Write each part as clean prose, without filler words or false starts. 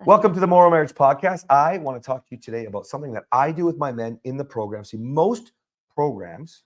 Welcome to the MorrowMarriage podcast. I want to talk to you today about something that I do with my men in the program. See, most programs,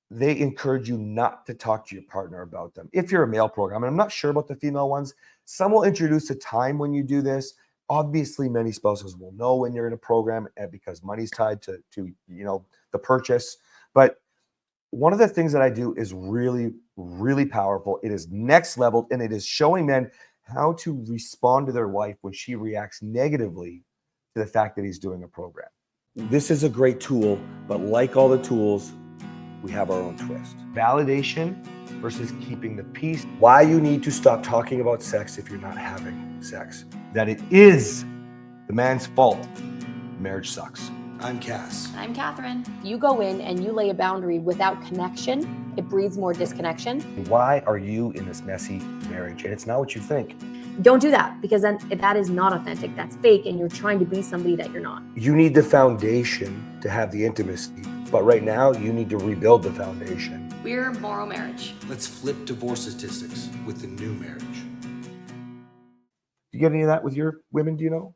they encourage you not to talk to your partner about them. If you're a male program, and I'm not sure about the female ones, some will introduce a time when you do this. Obviously, many spouses will know when you're in a program because money's tied to the purchase. But one of the things that I do is really, really powerful. It is next level, and it is showing men how to respond to their wife when she reacts negatively to the fact that he's doing a program. This is a great tool, but like all the tools, we have our own twist. Validation versus keeping the peace. Why you need to stop talking about sex if you're not having sex. That it is the man's fault. Marriage sucks. I'm Cass. I'm Kathryn. You go in and you lay a boundary without connection, it breeds more disconnection. Why are you in this messy marriage? And it's not what you think. Don't do that, because then that is not authentic. That's fake, and you're trying to be somebody that you're not. You need the foundation to have the intimacy, but right now you need to rebuild the foundation. We're MorrowMarriage. Let's flip divorce statistics with the new marriage. You get any of that with your women, do you know?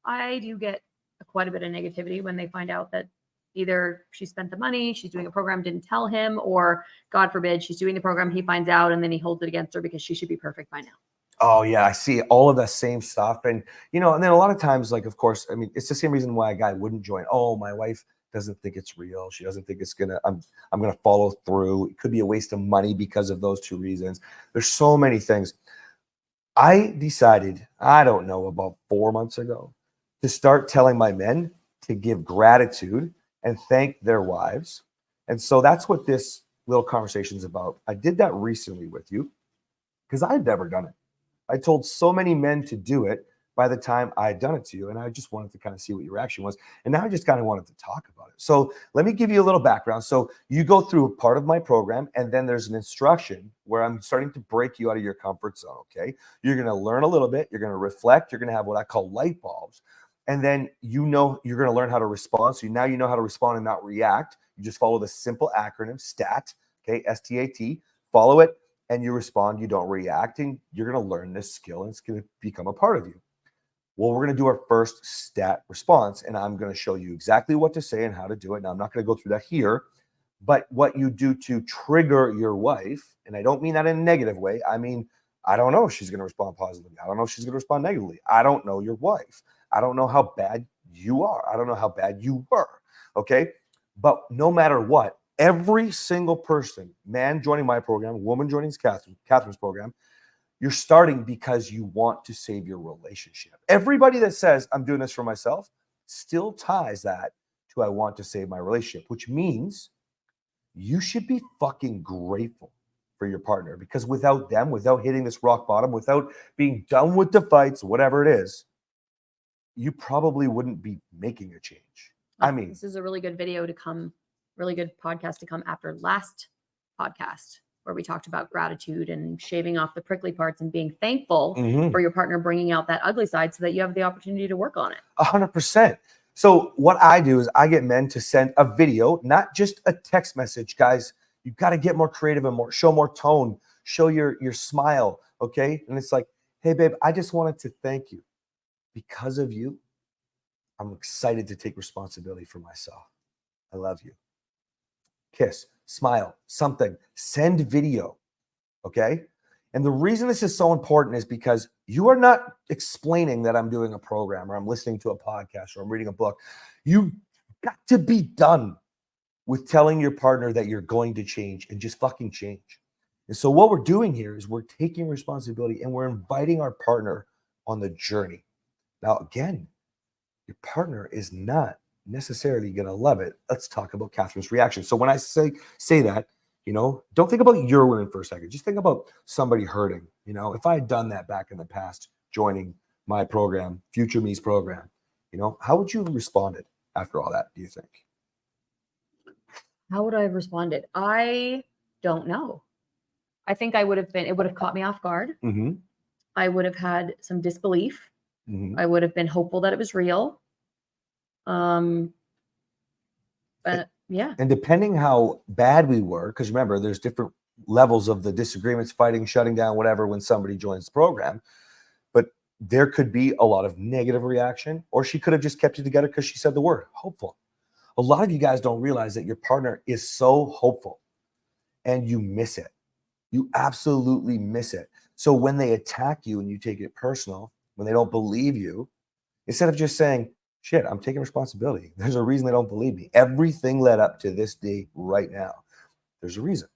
I do get quite a bit of negativity when they find out that either she spent the money, she's doing a program, didn't tell him, or God forbid, she's doing the program, he finds out, and then he holds it against her because she should be perfect by now. Oh yeah, I see all of the same stuff. And and then a lot of times, like, of course, I mean, it's the same reason why a guy wouldn't join. Oh, my wife doesn't think it's real. She doesn't think I'm gonna follow through. It could be a waste of money because of those two reasons. There's so many things. I decided, I don't know, about 4 months ago, to start telling my men to give gratitude and thank their wives. And so that's what this little conversation is about. I did that recently with you because I had never done it. I told so many men to do it by the time I had done it to you, and I just wanted to kind of see what your reaction was. And now I just kind of wanted to talk about it. So let me give you a little background. So you go through part of my program, and then there's an instruction where I'm starting to break you out of your comfort zone, okay? You're going to learn a little bit. You're going to reflect. You're going to have what I call light bulbs. And then you're going to learn how to respond. So now you know how to respond and not react. You just follow the simple acronym STAT, okay, S-T-A-T. Follow it, and you respond. You don't react, and you're going to learn this skill, and it's going to become a part of you. Well, we're going to do our first STAT response, and I'm going to show you exactly what to say and how to do it. Now, I'm not going to go through that here, but what you do to trigger your wife, and I don't mean that in a negative way. I mean, I don't know if she's going to respond positively. I don't know if she's going to respond negatively. I don't know your wife. I don't know how bad you are. I don't know how bad you were, okay? But no matter what, every single person, man joining my program, woman joining Kathryn's program, you're starting because you want to save your relationship. Everybody that says, I'm doing this for myself, still ties that to I want to save my relationship, which means you should be fucking grateful for your partner, because without them, without hitting this rock bottom, without being done with the fights, whatever it is, you probably wouldn't be making a change. I mean, this is a really good video to come, really good podcast to come after last podcast, where we talked about gratitude and shaving off the prickly parts and being thankful for your partner bringing out that ugly side so that you have the opportunity to work on it. 100%. So what I do is I get men to send a video, not just a text message. Guys, you've got to get more creative and show more tone, show your smile, okay? And it's like, hey, babe, I just wanted to thank you. Because of you, I'm excited to take responsibility for myself. I love you. Kiss, smile, something, send video, okay? And the reason this is so important is because you are not explaining that I'm doing a program or I'm listening to a podcast or I'm reading a book. You got to be done with telling your partner that you're going to change and just fucking change. And so what we're doing here is we're taking responsibility and we're inviting our partner on the journey. Now, again, your partner is not necessarily going to love it. Let's talk about Kathryn's reaction. So when I say that, don't think about your women for a second. Just think about somebody hurting. If I had done that back in the past, joining my program, Future Me's program, how would you have responded after all that, do you think? How would I have responded? I don't know. I think it would have caught me off guard. Mm-hmm. I would have had some disbelief. Mm-hmm. I would have been hopeful that it was real. But yeah. And depending how bad we were, because remember, there's different levels of the disagreements, fighting, shutting down, whatever, when somebody joins the program. But there could be a lot of negative reaction, or she could have just kept it together because she said the word hopeful. A lot of you guys don't realize that your partner is so hopeful and you miss it. You absolutely miss it. So when they attack you and you take it personal, when they don't believe you, instead of just saying, shit, I'm taking responsibility. There's a reason they don't believe me. Everything led up to this day right now. There's a reason.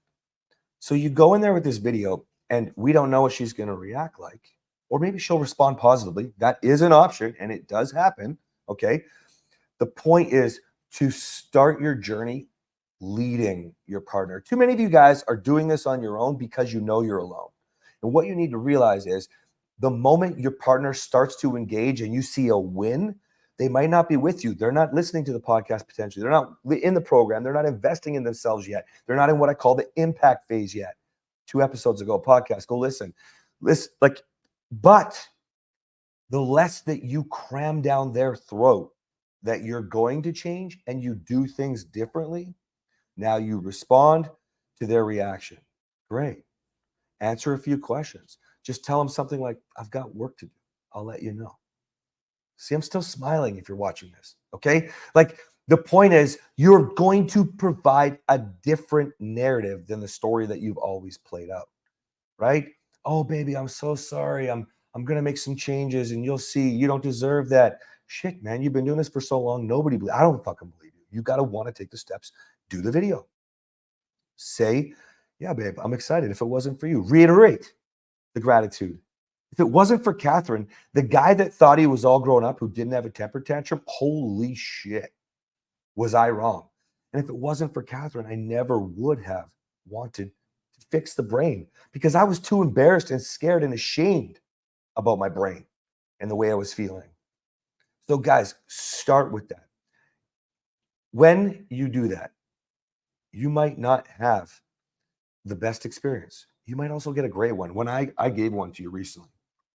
So you go in there with this video and we don't know what she's going to react like, or maybe she'll respond positively. That is an option and it does happen. Okay. The point is to start your journey leading your partner. Too many of you guys are doing this on your own because you know you're alone. And what you need to realize is the moment your partner starts to engage and you see a win, they might not be with you. They're not listening to the podcast potentially. They're not in the program. They're not investing in themselves yet. They're not in what I call the impact phase yet. 2 episodes ago, podcast, go listen. But the less that you cram down their throat that you're going to change and you do things differently, now you respond to their reaction. Great. Answer a few questions. Just tell them something like, I've got work to do. I'll let you know. See, I'm still smiling if you're watching this, okay? Like the point is you're going to provide a different narrative than the story that you've always played out, right? Oh, baby, I'm so sorry. I'm going to make some changes and you'll see you don't deserve that. Shit, man, you've been doing this for so long. I don't fucking believe you. You got to want to take the steps. Do the video. Say, yeah, babe, I'm excited. If it wasn't for you, reiterate the gratitude. If it wasn't for Kathryn, the guy that thought he was all grown up who didn't have a temper tantrum, holy shit, was I wrong? And if it wasn't for Kathryn, I never would have wanted to fix the brain because I was too embarrassed and scared and ashamed about my brain and the way I was feeling. So guys, start with that. When you do that, you might not have the best experience. You might also get a great one. When I gave one to you recently,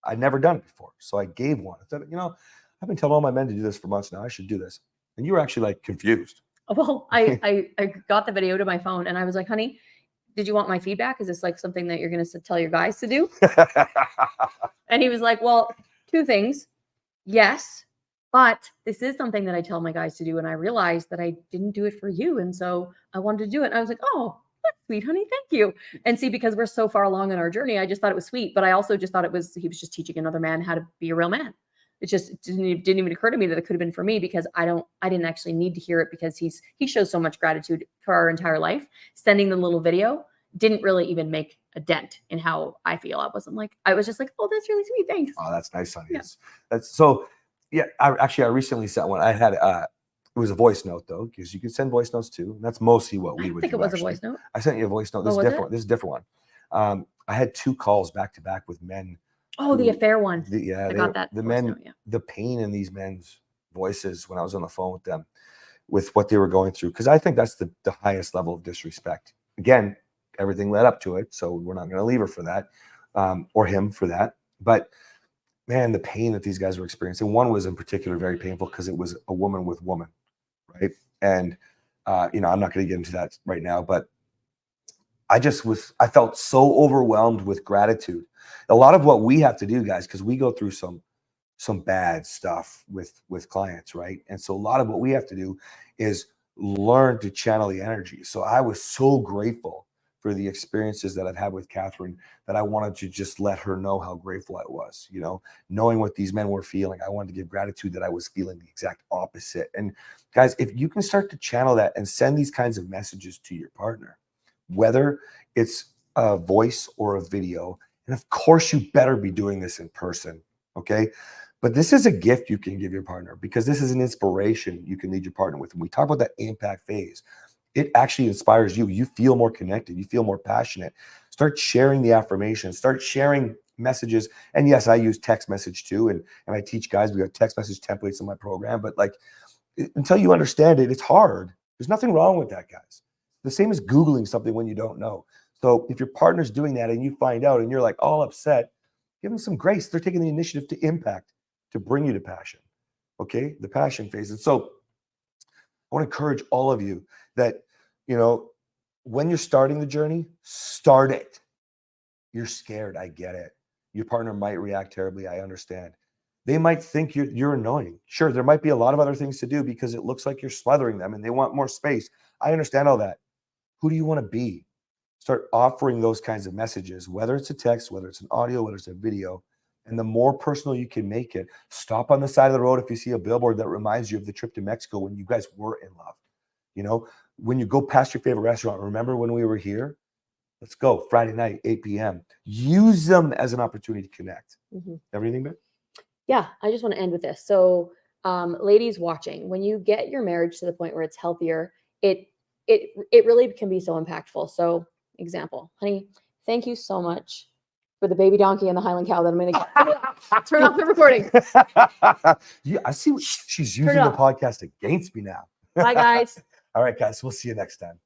I'd never done it before. So I gave one. I said, I've been telling all my men to do this for months now. I should do this. And you were actually like confused. Well, I got the video to my phone and I was like, honey, did you want my feedback? Is this like something that you're going to tell your guys to do? And he was like, well, 2 things. Yes, but this is something that I tell my guys to do. And I realized that I didn't do it for you. And so I wanted to do it. And I was like, oh, that's sweet, honey. Thank you. And see, because we're so far along in our journey, I just thought it was sweet. But I also just thought he was just teaching another man how to be a real man. It just didn't even occur to me that it could have been for me because I didn't actually need to hear it because he shows so much gratitude for our entire life. Sending the little video didn't really even make a dent in how I feel. I was just like, oh, that's really sweet. Thanks. Oh, that's nice, honey. Yeah. That's so, yeah, I recently sent one. I had, it was a voice note though, because you can send voice notes too. And that's mostly what we would do. I think it was actually. a voice note. I sent you a voice note. This is different. This is a different one. I had 2 calls back to back with men. Oh, the affair one. I got that. The men, note, yeah. The pain in these men's voices when I was on the phone with them, with what they were going through. Because I think that's the highest level of disrespect. Again, everything led up to it. So we're not going to leave her for that, or him for that. But man, the pain that these guys were experiencing. One was in particular very painful because it was a woman with woman, right? And I'm not going to get into that right now, but I felt so overwhelmed with gratitude. A lot of what we have to do, guys, because we go through some bad stuff with clients, right? And so a lot of what we have to do is learn to channel the energy. So I was so grateful for the experiences that I've had with Kathryn that I wanted to just let her know how grateful I was, knowing what these men were feeling. I wanted to give gratitude that I was feeling the exact opposite. And guys, if you can start to channel that and send these kinds of messages to your partner, whether it's a voice or a video, and of course you better be doing this in person, okay? But this is a gift you can give your partner because this is an inspiration you can lead your partner with. When we talk about that impact phase, it actually inspires you. You feel more connected. You feel more passionate. Start sharing the affirmations. Start sharing messages. And yes, I use text message too. And I teach guys, we got text message templates in my program. But like, until you understand it, it's hard. There's nothing wrong with that, guys. The same as Googling something when you don't know. So if your partner's doing that and you find out and you're like all upset, give them some grace. They're taking the initiative to impact, to bring you to passion. Okay, the passion phase. And so I want to encourage all of you that, when you're starting the journey, start it. You're scared. I get it. Your partner might react terribly. I understand. They might think you're annoying. Sure, there might be a lot of other things to do because it looks like you're smothering them and they want more space. I understand all that. Who do you want to be? Start offering those kinds of messages, whether it's a text, whether it's an audio, whether it's a video. And the more personal you can make it, stop on the side of the road if you see a billboard that reminds you of the trip to Mexico when you guys were in love. You know, when you go past your favorite restaurant, remember when we were here? Let's go Friday night, 8 p.m. Use them as an opportunity to connect. Everything, man? Yeah, I just want to end with this. So, ladies watching, when you get your marriage to the point where it's healthier, it really can be so impactful. So, example, honey, thank you so much for the baby donkey and the Highland cow that I'm going to turn off the recording. Yeah, I see she's using the podcast against me now. Bye, guys. All right, guys, we'll see you next time.